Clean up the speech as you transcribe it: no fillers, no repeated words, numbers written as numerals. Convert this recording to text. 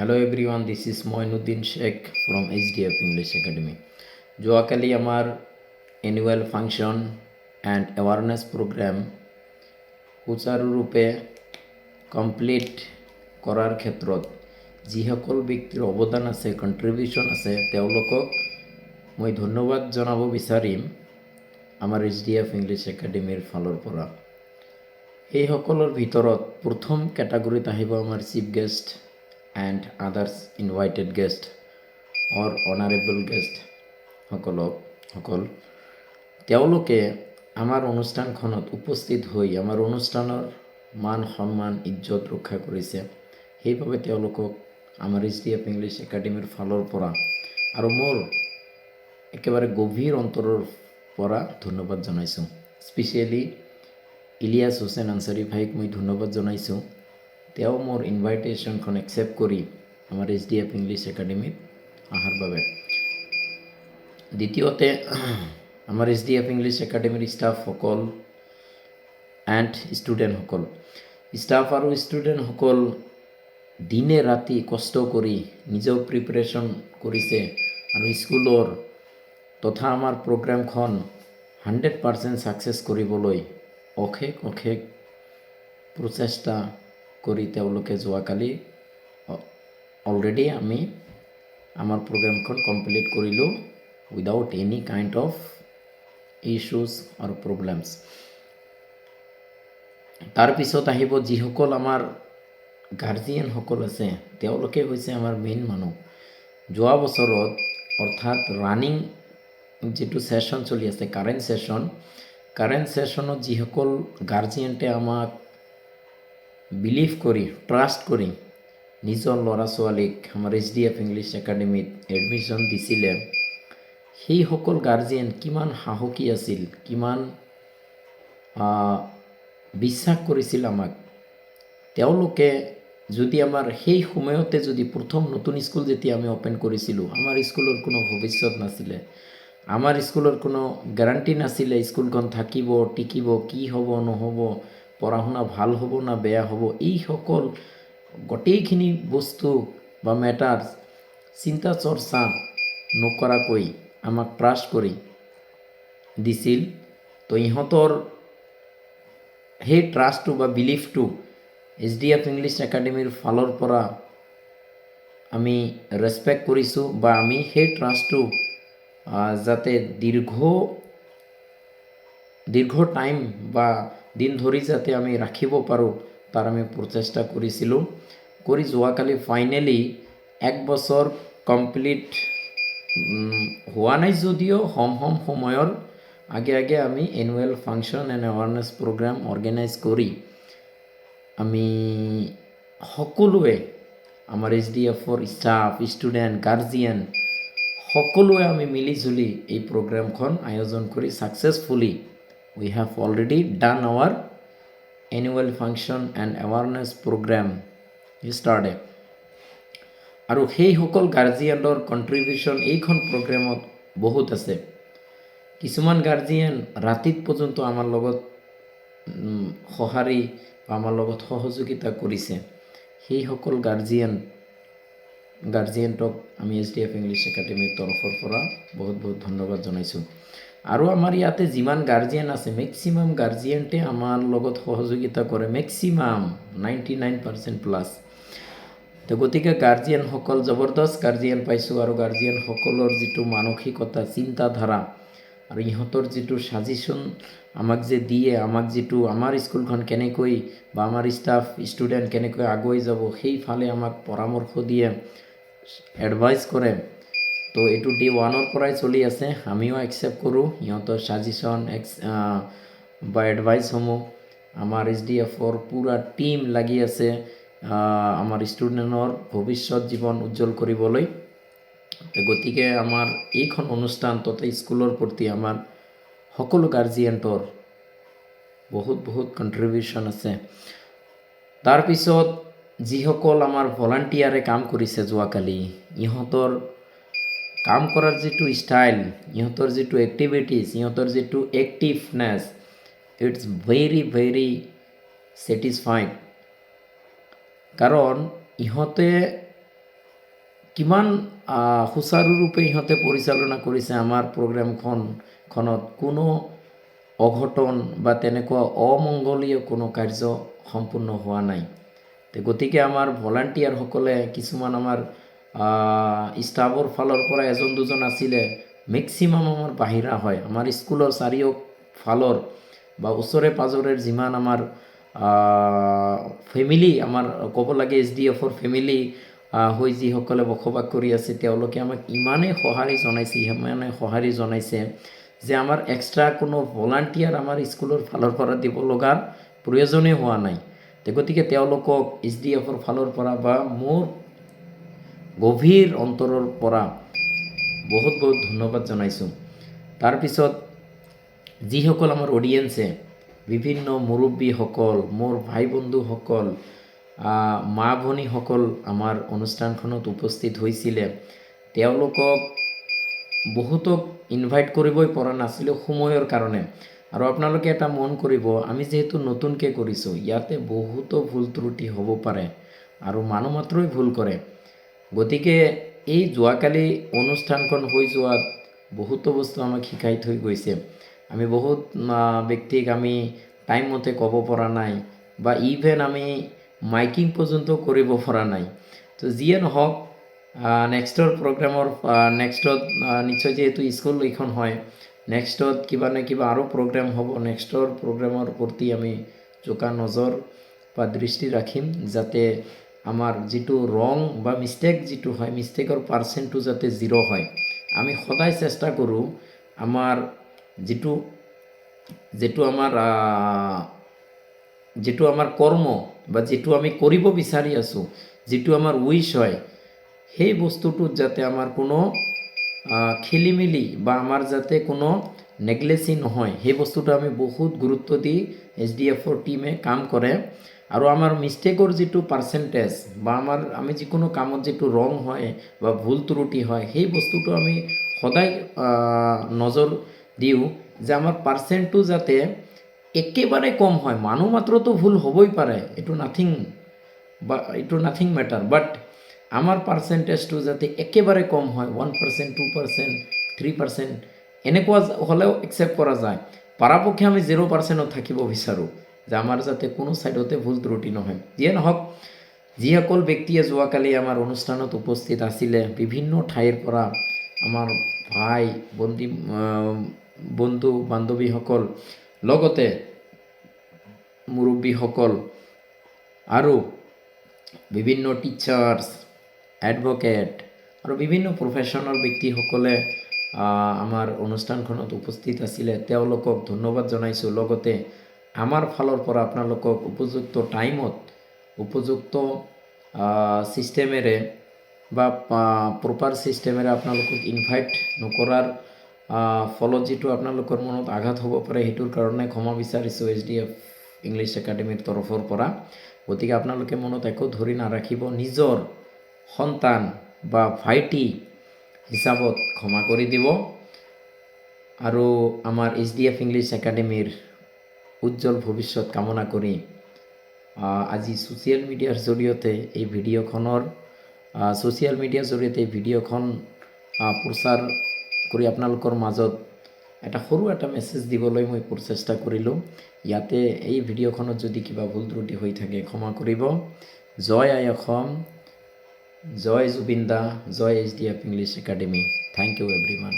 Hello everyone, this is Moinuddin Sheikh from HDF English Academy. যোৱাকালি আমাৰ annual function and awareness program সুচাৰুৰূপে complete কৰাৰ ক্ষেত্ৰত যিসকল ব্যক্তিৰ অৱদান আছে, কণ্ট্ৰিবিউশ্যন আছে, তেওঁলোকক মই ধন্যবাদ জনাব বিচাৰিম আমাৰ HDF ইংলিছ একাডেমীৰ ফালৰ পৰা। সেইসকলৰ ভিতৰত প্ৰথম কেটাগৰীত আহিব আমাৰ chief guest and others invited guest or honorable guest সকল তেওঁলোকে আমাৰ অনুষ্ঠানখনত উপস্থিত হৈ আমাৰ অনুষ্ঠানৰ মান সন্মান ইজ্জত ৰক্ষা কৰিছে। সেইবাবে তেওঁলোকক আমাৰ HDF ইংলিছ একাডেমীৰ ফালৰ পৰা আৰু মোৰ একেবাৰে গভীৰ অন্তৰৰ পৰা ধন্যবাদ জনাইছোঁ। স্পেচিয়েলি ইলিয়াছ হুছেইন আনচাৰী ভাইক মই ধন্যবাদ জনাইছোঁ। তেওঁ মোৰ ইনভাইটেশ্যনখন একচেপ্ট কৰি আমাৰ HDF ইংলিছ একাডেমীত অহাৰ বাবে। দ্বিতীয়তে আমাৰ HDF ইংলিছ একাডেমীৰ ষ্টাফসকল এণ্ড ষ্টুডেণ্টসকল, ষ্টাফ আৰু ষ্টুডেণ্টসকল দিনে ৰাতি কষ্ট কৰি নিজেও প্ৰিপেৰেশ্যন কৰিছে আৰু স্কুলৰ তথা আমাৰ প্ৰগ্ৰামখন 100% ছাকচেছ কৰিবলৈ অশেষ প্ৰচেষ্টা কৰি তেওঁলোকে যোৱাকালি অলৰেডি আমি আমাৰ প্ৰগ্ৰামখন কমপ্লিট কৰিলোঁ without any kind of issues আৰু প্ৰব্লেমছ। তাৰপিছত আহিব যিসকল আমাৰ গাৰ্জিয়ানসকল আছে, তেওঁলোকে হৈছে আমাৰ মেইন মানুহ। যোৱা বছৰত অৰ্থাৎ ৰানিং যিটো ছেশ্যন চলি আছে, কাৰেণ্ট ছেশ্যনত যিসকল গাৰ্জিয়ানে আমাক বিলিভ কৰি, ট্ৰাষ্ট কৰি নিজৰ ল'ৰা ছোৱালীক আমাৰ HDF ইংলিছ একাডেমীত এডমিশ্যন দিছিলে, সেইসকল গাৰ্জিয়ান কিমান সাহসী আছিল, কিমান বিশ্বাস কৰিছিল আমাক। তেওঁলোকে যদি আমাৰ সেই সময়তে যদি প্ৰথম নতুন স্কুল যেতিয়া আমি অ'পেন কৰিছিলোঁ, আমাৰ স্কুলৰ কোনো ভৱিষ্যত নাছিলে, আমাৰ স্কুলৰ কোনো গেৰাণ্টি নাছিলে স্কুলখন থাকিব টিকিব, কি হ'ব নহ'ব, পঢ়া শুনা ভাল হ'ব না বেয়া হ'ব, এইসকল গোটেইখিনি বস্তু বা মেটাৰ্ছ চিন্তা চৰ্চা নকৰাকৈ আমাক ট্ৰাষ্ট কৰি দিছিল। তো ইহঁতৰ সেই ট্ৰাষ্টটো বা বিলিফটো HDF ইংলিছ একাডেমীৰ ফালৰ পৰা আমি ৰেচপেক্ট কৰিছোঁ বা আমি সেই ট্ৰাষ্টটো যাতে দীৰ্ঘ টাইম বা দিন ধৰি যাতে আমি ৰাখিব পাৰোঁ তাৰ আমি প্ৰচেষ্টা কৰিছিলোঁ। কৰি যোৱাকালি ফাইনেলি 1 বছৰ কমপ্লিট হোৱা নাই যদিও হম সময়ৰ আগে আমি annual function and awareness program organise কৰি আমি সকলোৱে আমাৰ HDFৰ ষ্টাফ, ষ্টুডেণ্ট, গাৰ্জিয়ান সকলোৱে আমি মিলিজুলি এই প্ৰগ্ৰামখন আয়োজন কৰি successfully we have already done our annual function and awareness program yesterday. আৰু সেইসকল গাৰ্জিয়ানৰ কণ্ট্ৰিবিউশ্যন এইখন প্ৰগ্ৰেমত বহুত আছে। কিছুমান গাৰ্জিয়ান ৰাতিত পৰ্যন্ত আমাৰ লগত সঁহাৰি বা আমাৰ লগত সহযোগিতা কৰিছে। সেইসকল গাৰ্জিয়ানক আমি HDF ইংলিছ একাডেমীৰ তৰফৰ পৰা বহুত ধন্যবাদ জনাইছোঁ। আৰু আমাৰ ইয়াতে যিমান গাৰ্জিয়ান আছে, মেক্সিমাম গাৰ্জিয়ানতে আমাৰ লগত সহযোগিতা কৰে, মেক্সিমাম 99% প্লাছ। তো গতিকে গাৰ্জিয়ানসকল জবৰদস্ত গাৰ্জিয়ান পাইছোঁ আৰু গাৰ্জিয়ানসকলৰ যিটো মানসিকতা, চিন্তাধাৰা আৰু ইহঁতৰ যিটো ছাজেশ্যন আমাক যে দিয়ে, আমাক যিটো আমাৰ স্কুলখন কেনেকৈ বা আমাৰ ষ্টাফ ষ্টুডেণ্ট কেনেকৈ আগুৱাই যাব সেইফালে আমাক পৰামৰ্শ দিয়ে, এডভাইচ কৰে। তো এইটো ডে 1ৰ পৰাই চলি আছে। আমিও একচেপ্ট কৰোঁ ইহঁতৰ ছাজেশ্যন বা এডভাইচসমূহ। আমাৰ HDFৰ পূৰা টীম লাগি আছে আমাৰ ষ্টুডেণ্টৰ ভৱিষ্যত জীৱন উজ্জ্বল কৰিবলৈ। গতিকে আমাৰ এইখন অনুষ্ঠান তথা স্কুলৰ প্ৰতি আমাৰ সকলো গাৰ্জিয়ানৰ বহুত কণ্ট্ৰিবিউশ্যন আছে। তাৰপিছত যিসকল আমাৰ ভলাণ্টিয়াৰে কাম কৰিছে যোৱাকালি, ইহঁতৰ কাম কৰাৰ যিটো ষ্টাইল, ইহঁতৰ যিটো এক্টিভিটিছ, ইহঁতৰ যিটো এক্টিভনেছ, ইটছ ভেৰি ছেটিছফাইং। কাৰণ ইহঁতে কিমান সুচাৰুৰূপে ইহঁতে পৰিচালনা কৰিছে আমাৰ প্ৰগ্ৰেমখনত কোনো অঘটন বা তেনেকুৱা অমংগলীয় কোনো কাৰ্য সম্পূৰ্ণ হোৱা নাই। গতিকে আমাৰ ভলাণ্টিয়াৰসকলে কিছুমান আমাৰ ষ্টাফৰ ফালৰ পৰা এজন দুজন আছিলে, মেক্সিমাম আমাৰ বাহিৰা হয়। আমাৰ স্কুলৰ চাৰিওফালৰ বা ওচৰে পাজৰে যিমান আমাৰ ফেমিলি, আমাৰ ক'ব লাগে SDF-ৰ ফেমিলি হৈ যিসকলে বসবাস কৰি আছে, তেওঁলোকে আমাক ইমানেই সঁহাৰি জনাইছে যে আমাৰ এক্সট্ৰা কোনো ভলাণ্টিয়াৰ আমাৰ স্কুলৰ ফালৰ পৰা দিব লগাৰ প্ৰয়োজনেই হোৱা নাই। গতিকে তেওঁলোকক SDF-ৰ ফালৰ পৰা বা মোৰ গভীৰ অন্তৰৰ পৰা বহুত বহুত ধন্যবাদ জনাইছোঁ। তাৰপিছত যিসকল আমাৰ অডিয়েন্সে, বিভিন্ন মুৰব্বীসকল, মোৰ ভাই বন্ধুসকল, মা ভনীসকল আমাৰ অনুষ্ঠানখনত উপস্থিত হৈছিলে, তেওঁলোকক বহুতক ইনভাইট কৰিবই পৰা নাছিলোঁ সময়ৰ কাৰণে। আৰু আপোনালোকে এটা মন কৰিব, আমি যিহেতু নতুনকৈ কৰিছোঁ, ইয়াতে বহুতো ভুল ত্ৰুটি হ'ব পাৰে আৰু মানুহ মাত্ৰই ভুল কৰে। গতিকে এই যোৱাকালি অনুষ্ঠানখন হৈ যোৱাত বহুতো বস্তু আমাক শিকাই থৈ গৈছে। আমি বহুত ব্যক্তিক আমি টাইম মতে ক'ব পৰা নাই বা ইভেন আমি মাইকিং পৰ্যন্ত কৰিব পৰা নাই। তো যিয়ে নহওক, নেক্সটৰ প্ৰগ্ৰেমৰ নেক্সটত নিশ্চয়, যিহেতু স্কুল এইখন হয়, নেক্সটত কিবা নে কিবা আৰু প্ৰগ্ৰেম হ'ব। নেক্সটৰ প্ৰগ্ৰেমৰ প্ৰতি আমি চোকা নজৰ বা দৃষ্টি ৰাখিম, যাতে আমাৰ যিটো ৰং বা মিষ্টেক যিটো হয়, মিষ্টেকৰ পাৰ্চেণ্টটো যাতে 0 হয়। আমি সদায় চেষ্টা কৰোঁ আমাৰ যিটো আমাৰ কৰ্ম বা যিটো আমি কৰিব বিচাৰি আছোঁ, যিটো আমাৰ উইচ হয়, সেই বস্তুটোত যাতে আমাৰ কোনো খেলিমেলি বা আমাৰ যাতে কোনো নেগলেচি নহয়, সেই বস্তুটো আমি বহুত গুৰুত্ব দি SDF-ৰ টীমে কাম কৰে। আৰু আমাৰ মিষ্টেকৰ যিটো পাৰ্চেণ্টেজ বা আমি যিকোনো কামত যিটো ৰং হয় বা ভুল ত্ৰুটি হয়, সেই বস্তুটো আমি সদায় নজৰ দিওঁ যে আমাৰ পাৰ্চেণ্টটো যাতে একেবাৰে কম হয়। মানুহ মাত্ৰতো ভুল হ'বই পাৰে, এইটো নাথিং মেটাৰ, বাট আমাৰ পাৰ্চেণ্টেজটো যাতে একেবাৰে কম হয়, 1%, 2%, 3%, এনেকুৱা হ'লেও একচেপ্ট কৰা যায়। পৰাপক্ষে আমি 0%ত থাকিব বিচাৰোঁ, যে আমাৰ যাতে কোনো ছাইডতে ভুল ত্ৰুটি নহয়। যিয়ে নহওক, যিসকল ব্যক্তিয়ে যোৱাকালি আমাৰ অনুষ্ঠানত উপস্থিত আছিলে, বিভিন্ন ঠাইৰ পৰা আমাৰ ভাই বন্ধু বান্ধৱীসকল, লগতে মুৰব্বীসকল আৰু বিভিন্ন টিচাৰ্ছ, এডভকেট আৰু বিভিন্ন প্ৰফেশ্যনেল ব্যক্তিসকলে আমাৰ অনুষ্ঠানখনত উপস্থিত আছিলে, তেওঁলোকক ধন্যবাদ জনাইছোঁ। লগতে আমাৰ ফালৰ পৰা আপোনালোকক উপযুক্ত টাইমত, উপযুক্ত ছিষ্টেমেৰে বা প্ৰপাৰ ছিষ্টেমেৰে আপোনালোকক ইনভাইট নকৰাৰ ফলত যিটো আপোনালোকৰ মনত আঘাত হ'ব পাৰে, সেইটোৰ কাৰণে ক্ষমা বিচাৰিছোঁ SDF ইংলিছ একাডেমীৰ তৰফৰ পৰা। গতিকে আপোনালোকে মনত একো ধৰি নাৰাখিব, নিজৰ সন্তান বা ভাইটি হিচাপত ক্ষমা কৰি দিব। আৰু আমাৰ SDF ইংলিছ একাডেমীৰ উজ্জ্বল ভৱিষ্যত কামনা কৰি আজি ছ'চিয়েল মিডিয়াৰ জৰিয়তে এই ভিডিঅ'খন প্ৰচাৰ কৰি আপোনালোকৰ মাজত সৰু এটা মেছেজ দিবলৈ মই প্ৰচেষ্টা কৰিলোঁ। ইয়াতে এই ভিডিঅ'খনত যদি কিবা ভুল ত্ৰুটি হৈ থাকে ক্ষমা কৰিব। জয় আই অসম, জয় জুবিন দা, জয় SDF English Academy. Thank you everyone.